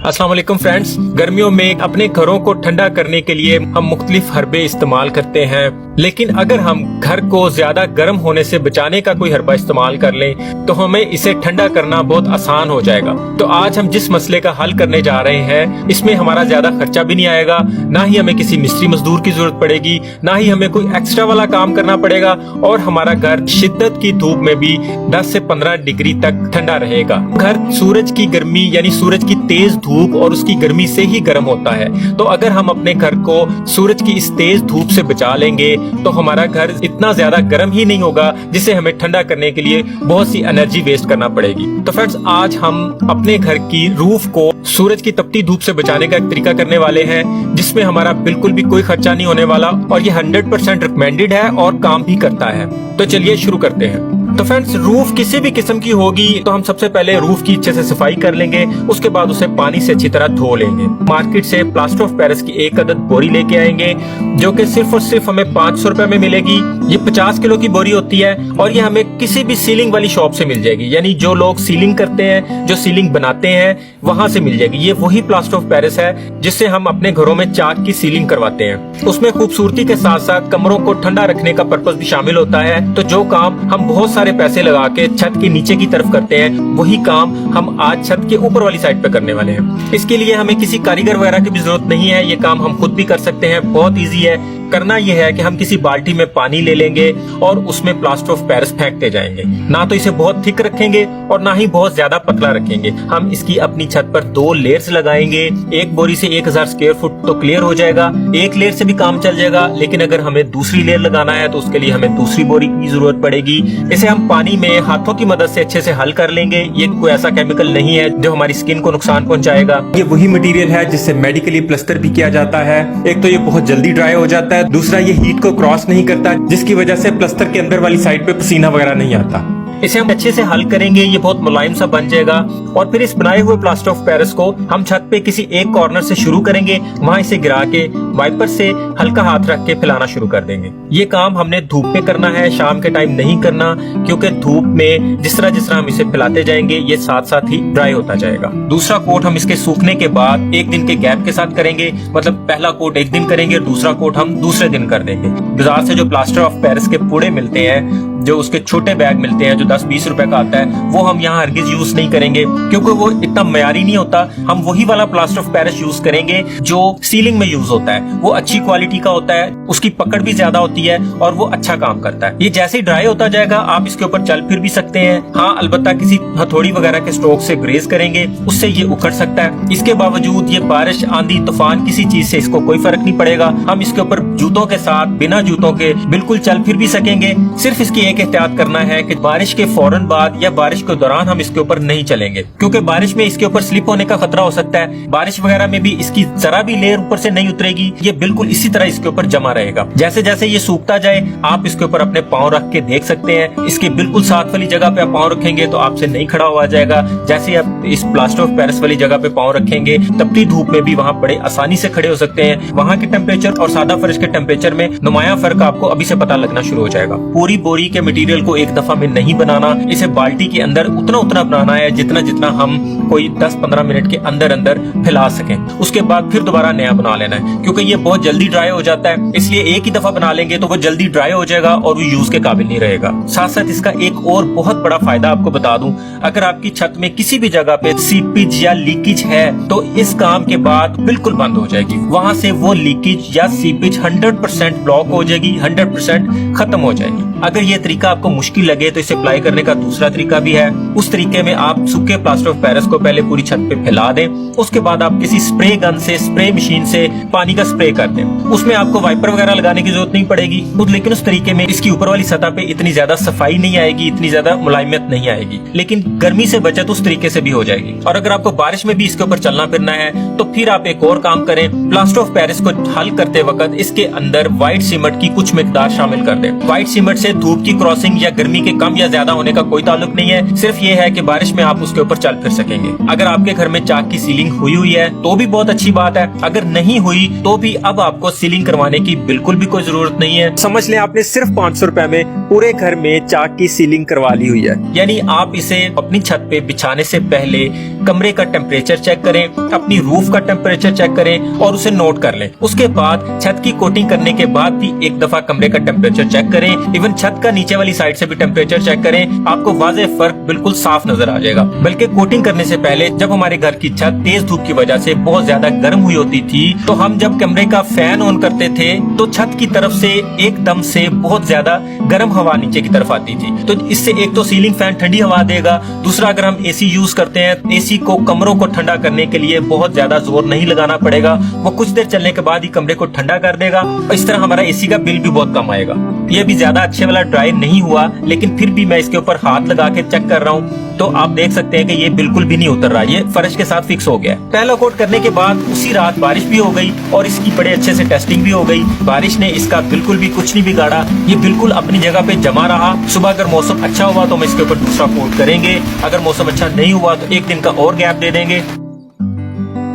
अस्सलाम वालेकुम फ्रेंड्स, गर्मियों में अपने घरों को ठंडा करने के लिए हम मुख्तलिफ हर्बे इस्तेमाल करते हैं, लेकिन अगर हम घर को ज्यादा गर्म होने से बचाने का कोई हर्बा इस्तेमाल कर लें तो हमें इसे ठंडा करना बहुत आसान हो जाएगा। तो आज हम जिस मसले का हल करने जा रहे हैं, इसमें हमारा ज्यादा खर्चा भी नहीं आएगा, ना ही हमें किसी मिस्त्री मजदूर की जरूरत पड़ेगी, ना ही हमें कोई एक्स्ट्रा वाला काम करना पड़ेगा और हमारा घर शिद्दत की धूप में भी 10 से 15 डिग्री तक ठंडा रहेगा। घर सूरज की गर्मी यानी सूरज की तेज धूप और उसकी गर्मी से ही गर्म होता है। तो अगर हम अपने घर को सूरज की इस तेज धूप से बचा लेंगे तो हमारा घर इतना ज्यादा गर्म ही नहीं होगा जिसे हमें ठंडा करने के लिए बहुत सी एनर्जी वेस्ट करना पड़ेगी। तो फ्रेंड्स, आज हम अपने घर की रूफ को सूरज की तपती धूप से बचाने का एक तरीका करने वाले हैं, जिसमें हमारा बिल्कुल भी कोई खर्चा नहीं होने वाला और ये 100% रिकमेंडेड है और काम भी करता है। तो चलिए शुरू करते हैं। तो फ्रेंड्स, रूफ किसी भी किस्म की होगी तो हम सबसे पहले रूफ की अच्छे से सफाई कर लेंगे, उसके बाद उसे पानी से अच्छी तरह धो लेंगे। मार्केट से प्लास्टर ऑफ पेरिस की एक अदद बोरी लेके आएंगे, जो कि सिर्फ और सिर्फ हमें 500 रुपए में मिलेगी। ये 50 किलो की बोरी होती है और ये हमें किसी भी सीलिंग वाली शॉप से मिल जाएगी, यानी जो लोग सीलिंग करते हैं, जो सीलिंग बनाते हैं, वहां से मिल जाएगी। ये वही प्लास्टर ऑफ पेरिस है जिससे हम अपने घरों में चाक की सीलिंग करवाते हैं। उसमें खूबसूरती के साथ साथ कमरों को ठंडा रखने का पर्पस भी शामिल होता है। तो जो काम हम बहुत सारे पैसे लगा के छत के नीचे की तरफ करते हैं, वही काम हम आज छत के ऊपर वाली साइड पे करने वाले हैं। इसके लिए हमें किसी कारीगर वगैरह की भी जरूरत नहीं है, ये काम हम खुद भी कर सकते हैं। बहुत इजी है। करना यह है कि हम किसी बाल्टी में पानी ले लेंगे और उसमें प्लास्टर ऑफ पेरिस फेंकते जाएंगे। ना तो इसे बहुत थिक रखेंगे और ना ही बहुत ज्यादा पतला रखेंगे। हम इसकी अपनी छत पर 2 लेयर्स लगाएंगे। एक बोरी से 1000 स्क्वायर फुट तो क्लियर हो जाएगा, एक लेयर से भी काम चल जाएगा। लेकिन अगर हमें दूसरी लेयर लगाना है तो उसके लिए हमें दूसरी बोरी की जरूरत पड़ेगी। इसे हम पानी में हाथों की मदद से अच्छे से हल कर लेंगे। ये कोई ऐसा केमिकल नहीं है जो हमारी स्किन को नुकसान पहुंचाएगा। ये वही मटेरियल है जिससे मेडिकली प्लास्टर भी किया जाता है। एक तो ये बहुत जल्दी ड्राई हो जाता है, दूसरा ये हीट को क्रॉस नहीं करता, जिसकी वजह से प्लास्टर के अंदर वाली साइड पे पसीना वगैरह नहीं आता। इसे हम अच्छे से हल करेंगे, ये बहुत मुलायम सा बन जाएगा। और फिर इस बनाए हुए प्लास्टर ऑफ पेरिस को हम छत पे किसी एक कॉर्नर से शुरू करेंगे, वहां इसे गिरा के वाइपर से हल्का हाथ रख के फैलाना शुरू कर देंगे। ये काम हमने धूप में करना है, शाम के टाइम नहीं करना, क्योंकि धूप में जिस तरह हम इसे फैलाते जाएंगे ये साथ साथ ही ड्राई होता जाएगा। दूसरा कोट हम इसके सूखने के बाद 1 दिन के गैप के साथ करेंगे, मतलब पहला कोट 1 दिन करेंगे, दूसरा कोट हम दूसरे दिन कर देंगे। बाजार से जो प्लास्टर ऑफ पेरिस के पुड़े मिलते हैं, जो उसके छोटे बैग मिलते हैं जो 10-20 रुपए का आता है, वो हम यहाँ हरगिज यूज नहीं करेंगे, क्योंकि वो इतना मयारी नहीं होता। हम वही वाला प्लास्टर ऑफ पेरिस यूज करेंगे जो सीलिंग में यूज होता है। वो अच्छी क्वालिटी का होता है, उसकी पकड़ भी ज्यादा होती है और वो अच्छा काम करता है। ये जैसे ही ड्राई होता जाएगा आप इसके ऊपर चल फिर भी सकते हैं। हाँ, अलबत्ता किसी हथौड़ी वगैरह के स्ट्रोक से ग्रेज करेंगे, उससे ये उखड़ सकता है। इसके बावजूद ये बारिश, आंधी, तूफान, किसी चीज से इसको कोई फर्क नहीं पड़ेगा। हम इसके ऊपर जूतों के साथ, बिना जूतों के बिल्कुल चल फिर भी सकेंगे। सिर्फ इसकी एक एहतियात करना है कि बारिश के फौरन बाद या बारिश के दौरान हम इसके ऊपर नहीं चलेंगे, क्योंकि बारिश में इसके ऊपर स्लिप होने का खतरा हो सकता है। बारिश वगैरह में भी इसकी जरा भी लेयर ऊपर से नहीं उतरेगी, ये बिल्कुल इसी तरह इसके ऊपर जमा रहेगा। जैसे जैसे ये सूखता जाए आप इसके ऊपर अपने पाँव रख के देख सकते हैं। इसके बिल्कुल साथ वाली जगह पे आप पाँव रखेंगे तो आपसे नहीं खड़ा हुआ जाएगा। जैसे आप इस प्लास्टर ऑफ पेरिस वाली जगह पे पाँव रखेंगे, तपती धूप में भी वहाँ बड़े आसानी से खड़े हो सकते हैं। वहाँ के टेम्परेचर और सादा फर्श के टेम्परेचर में नुमाया फर्क आपको अभी से पता लगना शुरू हो जाएगा। पूरी बोरी के मटेरियल को एक दफा में नहीं बनाना, इसे बाल्टी के अंदर उतना उतना बनाना है जितना जितना हम कोई 10-15 मिनट के अंदर अंदर फैला सकें। उसके बाद फिर दोबारा नया बना लेना है, क्योंकि ये बहुत जल्दी ड्राई हो जाता है। इसलिए एक ही दफा बना लेंगे तो वो जल्दी ड्राई हो जाएगा और वो यूज के काबिल नहीं रहेगा। साथ साथ इसका एक और बहुत बड़ा फायदा आपको बता दूं, अगर आपकी छत में किसी भी जगह पे सीपेज या लीकेज है तो इस काम के बाद बिल्कुल बंद हो जाएगी। वहां से वो लीकेज या सीपेज 100% ब्लॉक हो जाएगी, 100% खत्म हो जाएगी। अगर ये तरीका आपको मुश्किल लगे तो इसे अप्लाई करने का दूसरा तरीका भी है। उस तरीके में आप सूखे प्लास्टर ऑफ पेरिस को पहले पूरी छत पे फैला दें, उसके बाद आप किसी स्प्रे गन से, स्प्रे मशीन से पानी का स्प्रे कर दें। उसमें आपको वाइपर वगैरह लगाने की जरूरत नहीं पड़ेगी, लेकिन उस तरीके में इसकी ऊपर वाली सतह पे इतनी ज्यादा सफाई नहीं आएगी, इतनी ज्यादा मुलायमियत नहीं आएगी, लेकिन गर्मी से बचत उस तरीके से भी हो जाएगी। और अगर आपको बारिश में भी इसके ऊपर चलना फिरना है तो फिर आप एक और काम करें, प्लास्टर ऑफ पेरिस को हल करते वक्त इसके अंदर व्हाइट सीमेंट की कुछ मिकदार शामिल कर दें। व्हाइट सीमेंट से इससे धूप की क्रॉसिंग या गर्मी के कम या ज्यादा होने का कोई ताल्लुक नहीं है। सिर्फ ये है कि बारिश में आप उसके ऊपर चल फिर सकेंगे। अगर आपके घर में चाक की सीलिंग हुई है तो भी बहुत अच्छी बात है, अगर नहीं हुई तो भी अब आपको सीलिंग करवाने की बिल्कुल भी कोई जरूरत नहीं है। समझ लें आपने सिर्फ 500 रुपए में पूरे घर में चाक की सीलिंग करवा ली हुई है। यानी आप इसे अपनी छत पे बिछाने से पहले कमरे का टेम्परेचर चेक करें, अपनी रूफ का टेम्परेचर चेक करें और उसे नोट कर लें। उसके बाद छत की कोटिंग करने के बाद भी एक दफा कमरे का टेम्परेचर चेक करें। इवन छत का नीचे वाली साइड से भी टेम्परेचर चेक करें। आपको वाज़ेह फर्क बिल्कुल साफ नजर आ जाएगा। बल्कि कोटिंग करने से पहले जब हमारे घर की छत तेज धूप की वजह से बहुत ज्यादा गर्म हुई होती थी, तो हम जब कमरे का फैन ऑन करते थे तो छत की तरफ से एकदम से बहुत ज्यादा गर्म हवा नीचे की तरफ आती थी। तो इससे एक तो सीलिंग फैन ठंडी हवा देगा, दूसरा अगर हम एसी यूज करते हैं, एसी को कमरों को ठंडा करने के लिए बहुत ज्यादा जोर नहीं लगाना पड़ेगा, वो कुछ देर चलने के बाद ही कमरे को ठंडा कर देगा और इस तरह हमारा एसी का बिल भी बहुत कम आएगा। ये भी ज्यादा अच्छे वाला ड्राई नहीं हुआ, लेकिन फिर भी मैं इसके ऊपर हाथ लगा के चेक कर रहा हूँ तो आप देख सकते हैं कि ये बिल्कुल भी नहीं उतर रहा, ये फर्श के साथ फिक्स हो गया। पहला कोट करने के बाद उसी रात बारिश भी हो गई और इसकी बड़े अच्छे से टेस्टिंग भी हो गई। बारिश ने इसका बिल्कुल भी कुछ नहीं बिगाड़ा, ये बिल्कुल अपनी जगह पे जमा रहा। सुबह अगर मौसम अच्छा हुआ तो हम इसके ऊपर दूसरा कोट करेंगे, अगर मौसम अच्छा नहीं हुआ तो एक दिन का और गैप दे देंगे।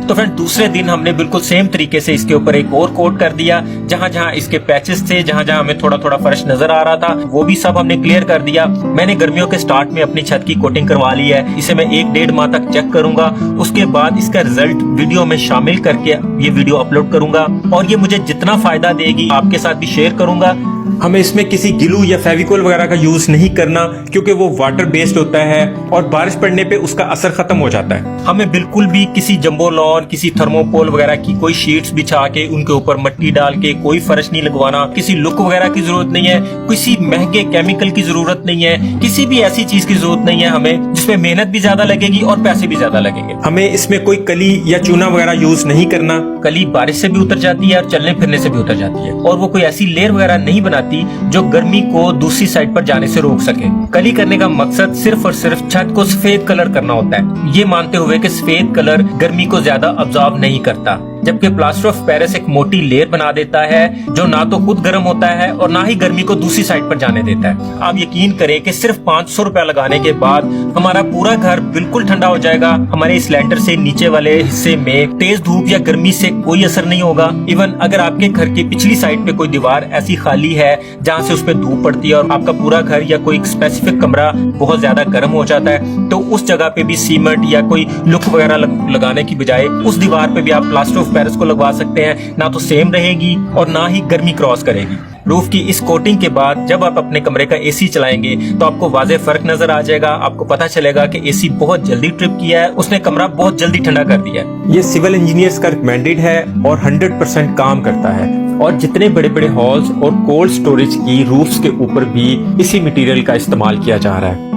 तो फ्रेंड दूसरे दिन हमने बिल्कुल सेम तरीके से इसके ऊपर एक और कोट कर दिया। जहां जहां इसके पैचेस थे, जहां जहां हमें थोड़ा थोड़ा फर्श नजर आ रहा था, वो भी सब हमने क्लियर कर दिया। मैंने गर्मियों के स्टार्ट में अपनी छत की कोटिंग करवा ली है। इसे मैं 1-1.5 माह तक चेक करूंगा, उसके बाद इसका रिजल्ट वीडियो में शामिल करके ये वीडियो अपलोड करूंगा और ये मुझे जितना फायदा देगी आपके साथ भी शेयर करूंगा। हमें इसमें किसी ग्लू या फेविकोल वगैरह का यूज नहीं करना, क्योंकि वो वाटर बेस्ड होता है और बारिश पड़ने पे उसका असर खत्म हो जाता है। हमें बिल्कुल भी किसी जंबो लॉन, किसी थर्मोपोल वगैरह की कोई शीट्स बिछा के उनके ऊपर मिट्टी डाल के कोई फर्श नहीं लगवाना, किसी लुक वगैरह की जरूरत नहीं है, किसी महंगे केमिकल की जरूरत नहीं है, किसी भी ऐसी चीज की जरूरत नहीं है हमें जिसमें मेहनत भी ज्यादा लगेगी और पैसे भी ज्यादा लगेंगे। हमें इसमें कोई कली या चूना वगैरह यूज नहीं करना। कली बारिश से भी उतर जाती है और चलने फिरने से भी उतर जाती है, और वो कोई ऐसी लेयर वगैरह नहीं बनाती जो गर्मी को दूसरी साइड पर जाने से रोक सके। कली करने का मकसद सिर्फ और सिर्फ छत को सफेद कलर करना होता है, ये मानते हुए कि सफेद कलर गर्मी को ज्यादा अब्जॉर्ब नहीं करता, जबकि प्लास्टर ऑफ पेरिस एक मोटी लेयर बना देता है जो ना तो खुद गर्म होता है और ना ही गर्मी को दूसरी साइड पर जाने देता है। आप यकीन करें कि सिर्फ 500 रुपया लगाने के बाद हमारा पूरा घर बिल्कुल ठंडा हो जाएगा। हमारे इस लैंटर से नीचे वाले हिस्से में तेज धूप या गर्मी से कोई असर नहीं होगा। इवन अगर आपके घर की पिछली साइड पे कोई दीवार ऐसी खाली है जहाँ से उस पर धूप पड़ती है और आपका पूरा घर या कोई स्पेसिफिक कमरा बहुत ज्यादा गर्म हो जाता है, तो उस जगह पे भी सीमेंट या कोई लुक वगैरह लगाने की बजाय उस दीवार पे भी आप प्लास्टर ऑफ पेरिस को लगवा सकते हैं। ना तो सेम रहेगी और ना ही गर्मी क्रॉस करेगी। रूफ की इस कोटिंग के बाद जब आप अपने कमरे का एसी चलाएंगे तो आपको वाज़ेह फर्क नजर आ जाएगा। आपको पता चलेगा कि एसी बहुत जल्दी ट्रिप किया है, उसने कमरा बहुत जल्दी ठंडा कर दिया है। ये सिविल इंजीनियर्स का रिकमेंडेड है और 100% काम करता है। और जितने बड़े बड़े हॉल्स और कोल्ड स्टोरेज की रूफ्स के ऊपर भी इसी मटेरियल का इस्तेमाल किया जा रहा है।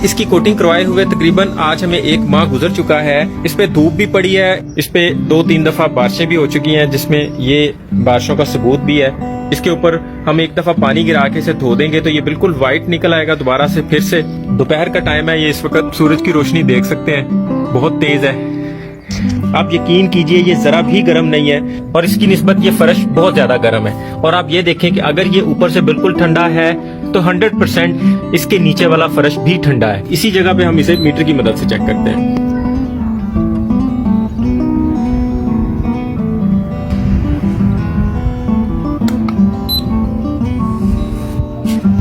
इसकी कोटिंग करवाए हुए तकरीबन आज हमें 1 माह गुजर चुका है। इस पे धूप भी पड़ी है, इस पे 2-3 दफा बारिशें भी हो चुकी हैं, जिसमें ये बारिशों का सबूत भी है। इसके ऊपर हम एक दफा पानी गिरा के इसे धो देंगे तो ये बिल्कुल व्हाइट निकल आएगा दोबारा से फिर से। दोपहर का टाइम है, ये इस वक्त सूरज की रोशनी देख सकते हैं बहुत तेज है। आप यकीन कीजिए ये जरा भी गर्म नहीं है और इसकी निस्बत ये फर्श बहुत ज्यादा गर्म है। और आप ये देखें कि अगर ये ऊपर से बिल्कुल ठंडा है तो 100% इसके नीचे वाला फर्श भी ठंडा है। इसी जगह पे हम इसे मीटर की मदद से चेक करते हैं।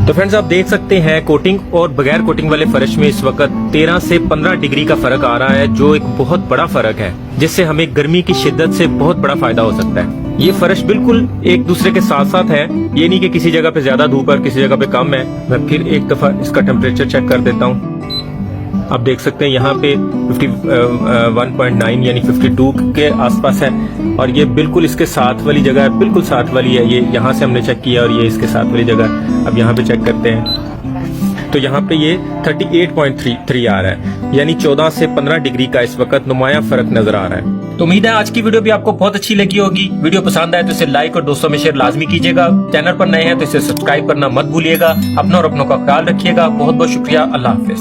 तो फ्रेंड्स आप देख सकते हैं कोटिंग और बगैर कोटिंग वाले फर्श में इस वक्त 13 से 15 डिग्री का फर्क आ रहा है, जो एक बहुत बड़ा फर्क है, जिससे हमें गर्मी की शिद्दत से बहुत बड़ा फायदा हो सकता है। ये फर्श बिल्कुल एक दूसरे के साथ साथ है, ये नहीं कि किसी जगह पे ज्यादा धूप है और किसी जगह पे कम है। मैं फिर एक दफा इसका टेम्परेचर चेक कर देता हूँ। आप देख सकते हैं यहाँ पे 51.9 यानी 52 के आसपास है और ये बिल्कुल इसके साथ वाली जगह है, बिल्कुल साथ वाली है। ये यहाँ से हमने चेक किया और ये इसके साथ वाली जगह। अब यहाँ पे चेक करते हैं तो यहाँ पे ये 38.3 आ रहा है, यानी 14 से 15 डिग्री का इस वक्त नुमाया फर्क नजर आ रहा है। तो उम्मीद है आज की वीडियो भी आपको बहुत अच्छी लगी होगी। वीडियो पसंद आए तो इसे लाइक और दोस्तों में शेयर लाजमी कीजिएगा। चैनल पर नए हैं तो इसे सब्सक्राइब करना मत भूलिएगा। अपना और अपनों का ख्याल रखिएगा। बहुत बहुत शुक्रिया। अल्लाह हाफिज।